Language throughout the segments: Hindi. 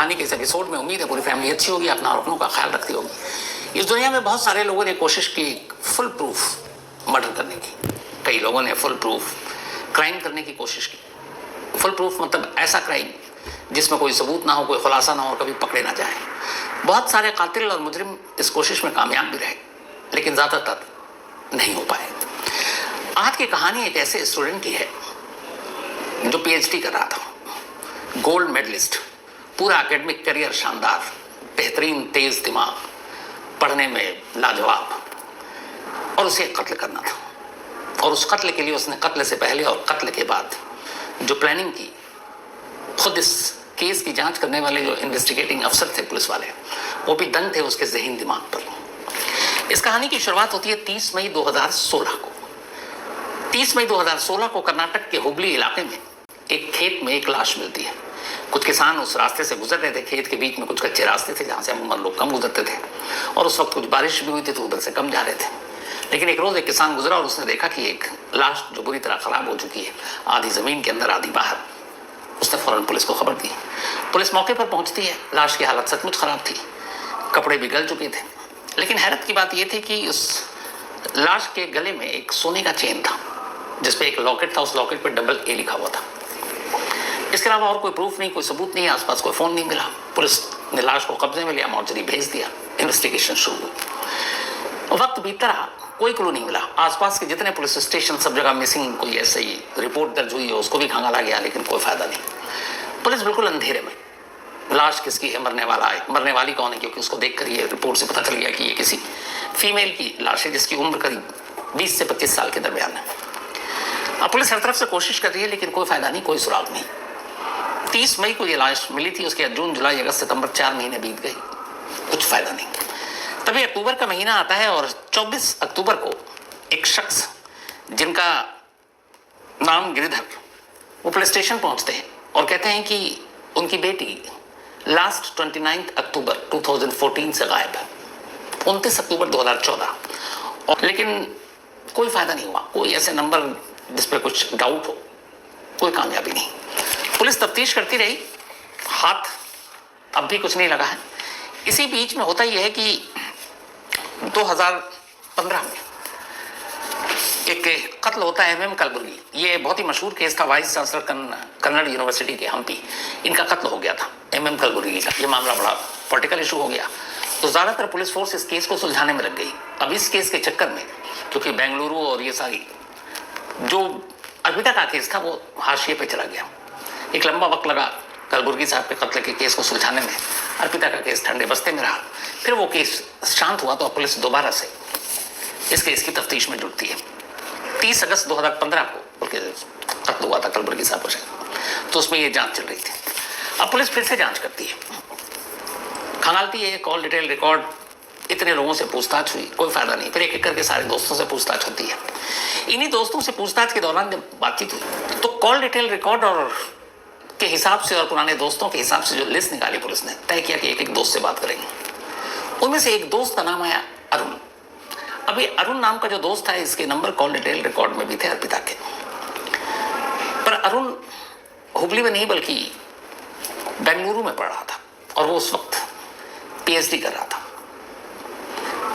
कहानी के इस एपिसोड में उम्मीद है पूरी फैमिली अच्छी होगी, अपना और अपनों का ख्याल रखती होगी। इस दुनिया में बहुत सारे लोगों ने कोशिश की फुल प्रूफ मर्डर करने की, कई लोगों ने फुल प्रूफ क्राइम करने की कोशिश की। फुल प्रूफ मतलब ऐसा क्राइम जिसमें कोई सबूत ना हो, कोई खुलासा ना हो, कभी पकड़े ना जाए। बहुत सारे कातिल और मुजरिम इस कोशिश में कामयाब भी रहे, लेकिन ज़्यादातर नहीं हो पाए। आज की कहानी एक ऐसे स्टूडेंट की है जो पीएचडी कर रहा था, गोल्ड मेडलिस्ट, पूरा एकेडमिक करियर शानदार, बेहतरीन, तेज दिमाग, पढ़ने में लाजवाब, और उसे कत्ल करना था। और उस कत्ल के लिए उसने कत्ल से पहले और कत्ल के बाद जो प्लानिंग की, खुद इस केस की जांच करने वाले जो इन्वेस्टिगेटिंग अफसर थे, पुलिस वाले, वो भी दंग थे उसके ज़हन दिमाग पर। इस कहानी की शुरुआत होती है 30 मई 2016 को। 30 मई 2016 को कर्नाटक के हुबली इलाके में एक खेत में एक लाश मिलती है। कुछ किसान उस रास्ते से गुजर रहे थे। खेत के बीच में कुछ कच्चे रास्ते थे जहाँ से अमूमन लोग कम गुजरते थे, और उस वक्त कुछ बारिश भी हुई थी तो उधर से कम जा रहे थे। लेकिन एक रोज एक किसान गुजरा और उसने देखा कि एक लाश जो बुरी तरह खराब हो चुकी है, आधी जमीन के अंदर आधी बाहर। उसने फौरन पुलिस को खबर दी। पुलिस मौके पर पहुंचती है। लाश की हालत सचमुच खराब थी, कपड़े भी गल चुके थे। लेकिन हैरत की बात यह थी कि उस लाश के गले में एक सोने का चेन था जिसपे एक लॉकेट था। उस लॉकेट पे डबल ए लिखा हुआ था। इसके अलावा और कोई प्रूफ नहीं, कोई सबूत नहीं, आसपास कोई फोन नहीं मिला। पुलिस ने लाश को कब्जे में लिया, मॉर्चरी भेज दिया। इन्वेस्टिगेशन शुरू हुई। वक्त बीतता रहा, कोई क्लू नहीं मिला। आसपास के जितने पुलिस स्टेशन, सब जगह मिसिंग कोई ऐसे ही रिपोर्ट दर्ज हुई है, उसको भी खंगाला गया, लेकिन कोई फायदा नहीं। पुलिस बिल्कुल अंधेरे में। लाश किसकी है, मरने वाला है, मरने वाली कौन है, क्योंकि उसको देखकर ये रिपोर्ट से पता चल गया कि ये किसी फीमेल की लाश है जिसकी उम्र करीब 20 से 25 साल के दरमियान है। अब पुलिस हर तरफ से कोशिश कर रही है, लेकिन कोई फायदा नहीं, कोई सुराग नहीं। 30 मई को ये लाश मिली थी, उसके बाद जून, जुलाई, अगस्त, सितंबर 4 महीने बीत गए, कुछ फायदा नहीं। तभी अक्टूबर का महीना आता है और 24 अक्टूबर को एक शख्स जिनका नाम गिरिधर, वो पुलिस स्टेशन पहुंचते हैं और कहते हैं कि उनकी बेटी लास्ट 29 अक्टूबर 2014 से गायब है, 29 अक्टूबर 2014। लेकिन कोई फायदा नहीं हुआ। कोई ऐसे नंबर जिस पर कुछ डाउट हो, कोई कामयाबी नहीं। पुलिस तफ्तीश करती रही, हाथ अब भी कुछ नहीं लगा है। इसी बीच में होता यह है कि 2015 में एक कत्ल होता है MM कलबुर्गी। ये बहुत ही मशहूर केस था, वाइस चांसलर कन्नड़ यूनिवर्सिटी के हम्पी, इनका कत्ल हो गया था, MM कलबुर्गी का। ये मामला बड़ा पॉलिटिकल इशू हो गया, तो ज़्यादातर पुलिस फोर्स इस केस को सुलझाने में लग गई। अब इस केस के चक्कर में, क्योंकि बेंगलुरु और ये सारी जो अर्पिता का केस था वो हाशिए पे चला गया, एक लंबा वक्त लगा कलबुर्गी साहब के कत्ल के केस को सुलझाने में। अर्पिता का केस ठंडे बस्ते में रहा। फिर वो केस शांत हुआ तो पुलिस दोबारा से इस केस की तफ्तीश में जुटती है। 30 अगस्त 2015 को उनके कत्ल हुआ था कलबुर्गी साहब को, तो उसमें ये जांच चल रही थी। अब पुलिस फिर से जांच करती है, खंगालती है, कॉल डिटेल रिकॉर्ड, इतने लोगों से पूछताछ हुई, कोई फायदा नहीं। फिर एक एक करके सारे दोस्तों से पूछताछ होती है। इन्हीं दोस्तों से पूछताछ के दौरान जब बातचीत हुई तो कॉल डिटेल रिकॉर्ड और के हिसाब से और पुराने दोस्तों के हिसाब से जो लिस्ट निकाली पुलिस ने, तय किया कि एक एक दोस्त से बात करेंगे। उनमें से एक दोस्त का नाम आया अरुण। अभी अरुण नाम का जो दोस्त था, इसके नंबर कॉल डिटेल रिकॉर्ड में भी थे अर्पिता के। पर अरुण हुबली में नहीं बल्कि बेंगलुरु में पढ़ रहा था, और वो उस वक्त पीएचडी कर रहा था।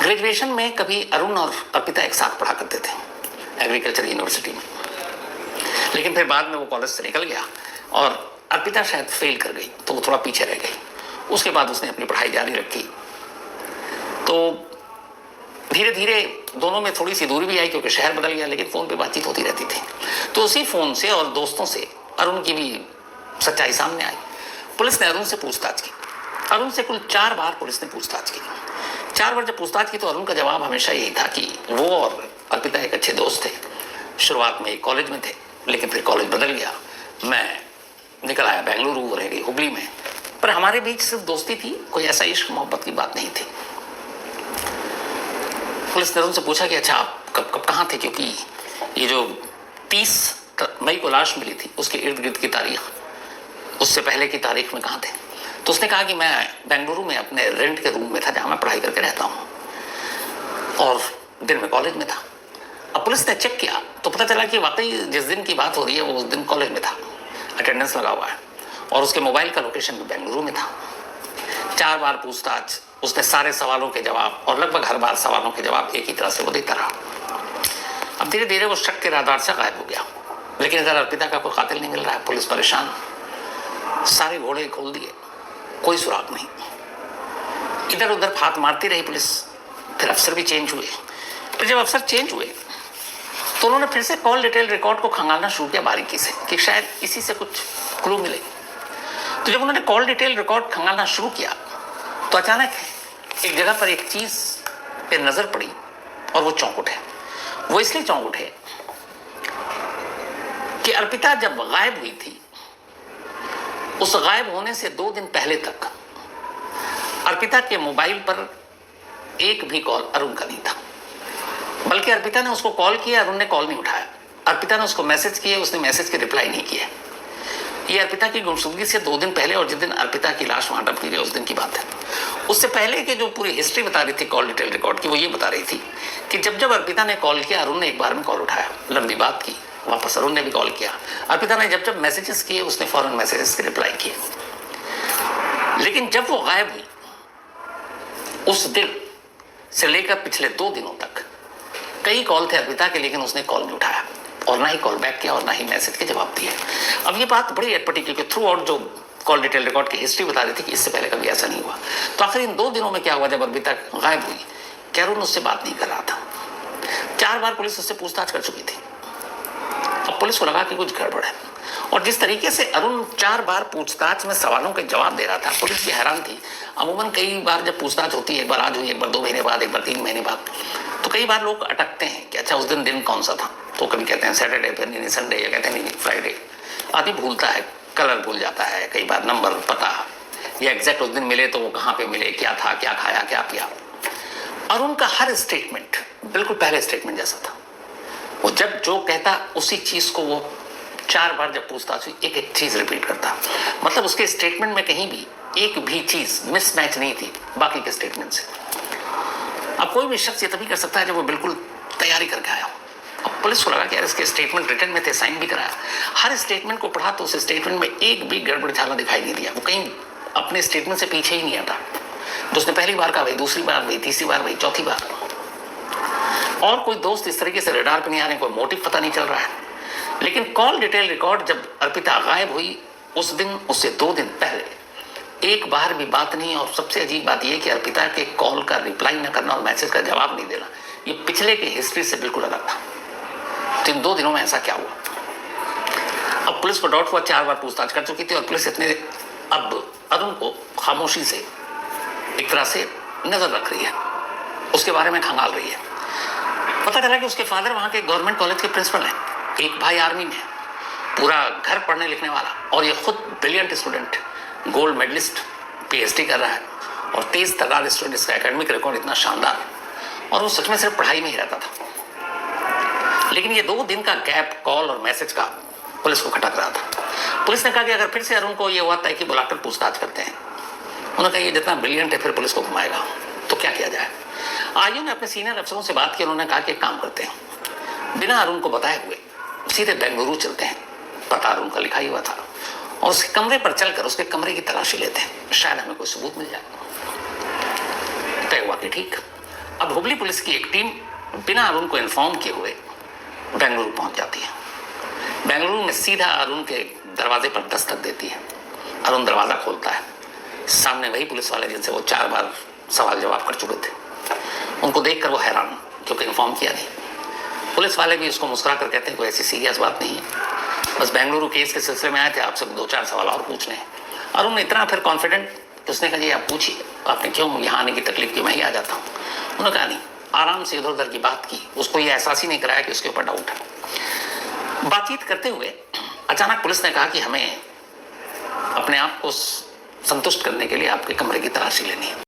ग्रेजुएशन में कभी अरुण और अर्पिता एक साथ पढ़ा करते थे एग्रीकल्चर यूनिवर्सिटी में, लेकिन फिर बाद में वो कॉलेज से निकल गया और अर्पिता शायद फेल कर गई, तो वो थोड़ा पीछे रह गई। उसके बाद उसने अपनी पढ़ाई जारी रखी। तो धीरे धीरे दोनों में थोड़ी सी दूरी भी आई, क्योंकि शहर बदल गया, लेकिन फ़ोन पे बातचीत होती रहती थी। तो उसी फ़ोन से और दोस्तों से अरुण की भी सच्चाई सामने आई। पुलिस ने अरुण से पूछताछ की। अरुण से कुल 4 बार पुलिस ने पूछताछ की। 4 बार जब पूछताछ की तो अरुण का जवाब हमेशा यही था कि वो और अर्पिता एक अच्छे दोस्त थे। शुरुआत में एक कॉलेज में थे, लेकिन फिर कॉलेज बदल गया। मैं निकल आया बेंगलुरु, रह गई हुबली में, पर हमारे बीच सिर्फ दोस्ती थी, कोई ऐसा इश्क मोहब्बत की बात नहीं थी। पुलिस ने उनसे पूछा कि अच्छा आप कब कहाँ थे, क्योंकि ये जो 30 मई को लाश मिली थी उसके इर्द गिर्द की तारीख, उससे पहले की तारीख में कहाँ थे। तो उसने कहा कि मैं बेंगलुरु में अपने रेंट के रूम में था जहाँ मैं पढ़ाई करके रहता हूँ, और दिन में कॉलेज में था। अब पुलिस ने चेक किया तो पता चला कि वाकई जिस दिन की बात हो रही है वो उस दिन कॉलेज में था, अटेंडेंस लगा हुआ है, और उसके मोबाइल का लोकेशन भी बेंगलुरु में था। 4 बार पूछताछ, उसने सारे सवालों के जवाब, और लगभग हर बार सवालों के जवाब एक ही तरह से वो देता रहा। अब धीरे धीरे वो शक के आधार से गायब हो गया, लेकिन इधर अर्पिता का कोई कातिल नहीं मिल रहा है। पुलिस परेशान, सारे घोड़े खोल दिए, कोई सुराग नहीं। इधर उधर फात मारती रही पुलिस। फिर अफसर भी चेंज हुए। फिर जब अफसर चेंज हुए तो उन्होंने फिर से कॉल डिटेल रिकॉर्ड को खंगालना शुरू किया बारीकी से कि शायद इसी से कुछ क्लू मिले। तो जब उन्होंने कॉल डिटेल रिकॉर्ड खंगालना शुरू किया तो अचानक एक जगह पर एक चीज पे नजर पड़ी और वो चौंक उठे। वो इसलिए चौंक उठे कि अर्पिता जब गायब हुई थी, उस गायब होने से 2 दिन पहले तक अर्पिता के मोबाइल पर एक भी कॉल अरुण का नहीं था। बल्कि अर्पिता ने उसको कॉल किया, अरुण ने कॉल नहीं उठाया। अर्पिता ने उसको मैसेज किया, उसने मैसेज के रिप्लाई नहीं किया। ये अर्पिता की गुमशुदगी से 2 दिन पहले और जिस दिन अर्पिता की लाश वहां डंप की गई उस दिन की बात है। उससे पहले की जो पूरी हिस्ट्री बता रही थी कॉल डिटेल रिकॉर्ड की, वो ये बता रही थी कि जब जब अर्पिता ने कॉल किया, अरुण ने एक बार में कॉल उठाया, लंबी बात की, वापस अरुण ने भी कॉल किया। अर्पिता ने जब जब मैसेजेस किए, उसने फौरन मैसेजेस के रिप्लाई किए। लेकिन जब वो गायब हुई, उस दिन से लेकर पिछले 2 दिनों तक कई कॉल थे अर्पिता के, लेकिन उसने कॉल नहीं उठाया और ना ही कॉल बैक किया और ना ही मैसेज के जवाब दिए। अब ये बात बड़ी अटपटी, क्योंकि थ्रू आउट जो कॉल डिटेल रिकॉर्ड की हिस्ट्री बता रही थी कि इससे पहले कभी ऐसा नहीं हुआ। तो आखिर इन 2 दिनों में क्या हुआ जब अर्पिता गायब हुई कि अरुण उससे बात नहीं कर रहा था। 4 बार पुलिस उससे पूछताछ कर चुकी थी। अब पुलिस को लगा कि कुछ गड़बड़ है, और जिस तरीके से अरुण 4 बार पूछताछ में सवालों के जवाब दे रहा था, पुलिस भी हैरान थी। अमूमन कई बार जब पूछताछ होती है, एक बार आज हुई, एक बार 2 महीने बाद, एक बार 3 महीने बाद, तो कई बार लोग अटकते हैं कि अच्छा उस दिन कौन सा था। तो कभी कहते हैं सैटरडे, फिर नहीं संडे, या कहते हैं नहीं फ्राइडे। आदमी भूलता है, कलर भूल जाता है, कई बार नंबर, पता, या एग्जैक्ट उस दिन मिले तो वो कहाँ पे मिले, क्या था, क्या खाया, क्या पिया। अरुण का हर स्टेटमेंट बिल्कुल पहले स्टेटमेंट जैसा था। वो जब जो कहता उसी चीज को वो 4 बार जब पूछताछ हुई एक एक चीज रिपीट करता। मतलब उसके स्टेटमेंट में कहीं भी एक भी चीज मिसमैच नहीं थी बाकी के स्टेटमेंट से। अब कोई भी शख्स ये तभी कर सकता है जब वो बिल्कुल तैयारी करके आया हो। अब पुलिस को लगा कि यार इसके स्टेटमेंट रिटर्न में थे, साइन भी कराया। हर स्टेटमेंट को पढ़ा तो उस स्टेटमेंट में एक भी गड़बड़ झाला दिखाई नहीं दिया। वो कहीं अपने स्टेटमेंट से पीछे ही नहीं हटा। जो उसने पहली बार कहा वही दूसरी बार, वही तीसरी बार, वही चौथी बार। और कोई दोस्त इस तरीके से रडार पे नहीं आ रहे, कोई मोटिव पता नहीं चल रहा है। लेकिन कॉल डिटेल रिकॉर्ड जब अर्पिता गायब हुई उस दिन, उससे 2 दिन पहले एक बार भी बात नहीं। और सबसे अजीब बात यह कि अर्पिता के कॉल का रिप्लाई न करना और मैसेज का जवाब नहीं देना, ये पिछले के हिस्ट्री से बिल्कुल अलग था। तो इन 2 दिनों में ऐसा क्या हुआ? अब पुलिस को डाउट हुआ, 4 बार पूछताछ कर चुकी थी और पुलिस इतने अब अरुण को खामोशी से एक तरह से नजर रख रही है, उसके बारे में खंगाल रही है। पता चला कि उसके फादर वहां के गवर्नमेंट कॉलेज के प्रिंसिपल हैं, एक भाई आर्मी में, पूरा घर पढ़ने लिखने वाला, और ये खुद brilliant student, gold medallist, PhD कर रहा है और 23 तगार स्टूडेंट, इसका एकेडमिक रिकॉर्ड इतना शानदार, और वो सच में सिर्फ पढ़ाई में ही रहता था। लेकिन ये 2 दिन का गैप कॉल और मैसेज का पुलिस को खटक रहा था। पुलिस ने कहा कि अगर फिर से अरुण को ये हुआ तय कि बुलाकर पूछताछ करते हैं, उन्होंने कहा ये जितना ब्रिलियंट है फिर पुलिस को घुमाएगा, तो क्या किया जाए। आईओ ने अपने सीनियर अफसरों से बात की। उन्होंने कहा कि एक काम करते हैं, बिना अरुण को बताए हुए सीधे बेंगलुरु चलते हैं, पता अरुण का लिखा ही हुआ था, और उसके कमरे पर चलकर उसके कमरे की तलाशी लेते हैं, शायद हमें कोई सबूत मिल जाए। तय हुआ कि ठीक। अब हुबली पुलिस की एक टीम बिना अरुण को इन्फॉर्म किए हुए बेंगलुरु पहुंच जाती है। बेंगलुरु में सीधा अरुण के दरवाजे पर दस्तक देती है। अरुण दरवाजा खोलता है, सामने वही पुलिस वाले जिनसे वो 4 बार सवाल जवाब कर चुके थे। उनको देखकर वो हैरान, क्योंकि इन्फॉर्म किया नहीं। पुलिस वाले भी उसको मुस्कुरा कर कहते हैं कोई ऐसी सीरियस बात नहीं है, बस बेंगलुरु केस के सिलसिले में आए थे, आपसे 2-4 सवाल और पूछने हैं। अरुण इतना फिर कॉन्फिडेंट कि उसने कहा जी आप पूछिए, आपने क्यों यहाँ आने की तकलीफ की, मैं ही आ जाता हूँ। उन्होंने कहा नहीं, आराम से इधर उधर की बात की, उसको ये एहसास ही नहीं कराया कि उसके ऊपर डाउट है। बातचीत करते हुए अचानक पुलिस ने कहा कि हमें अपने आप को संतुष्ट करने के लिए आपके कमरे की तलाशी लेनी है।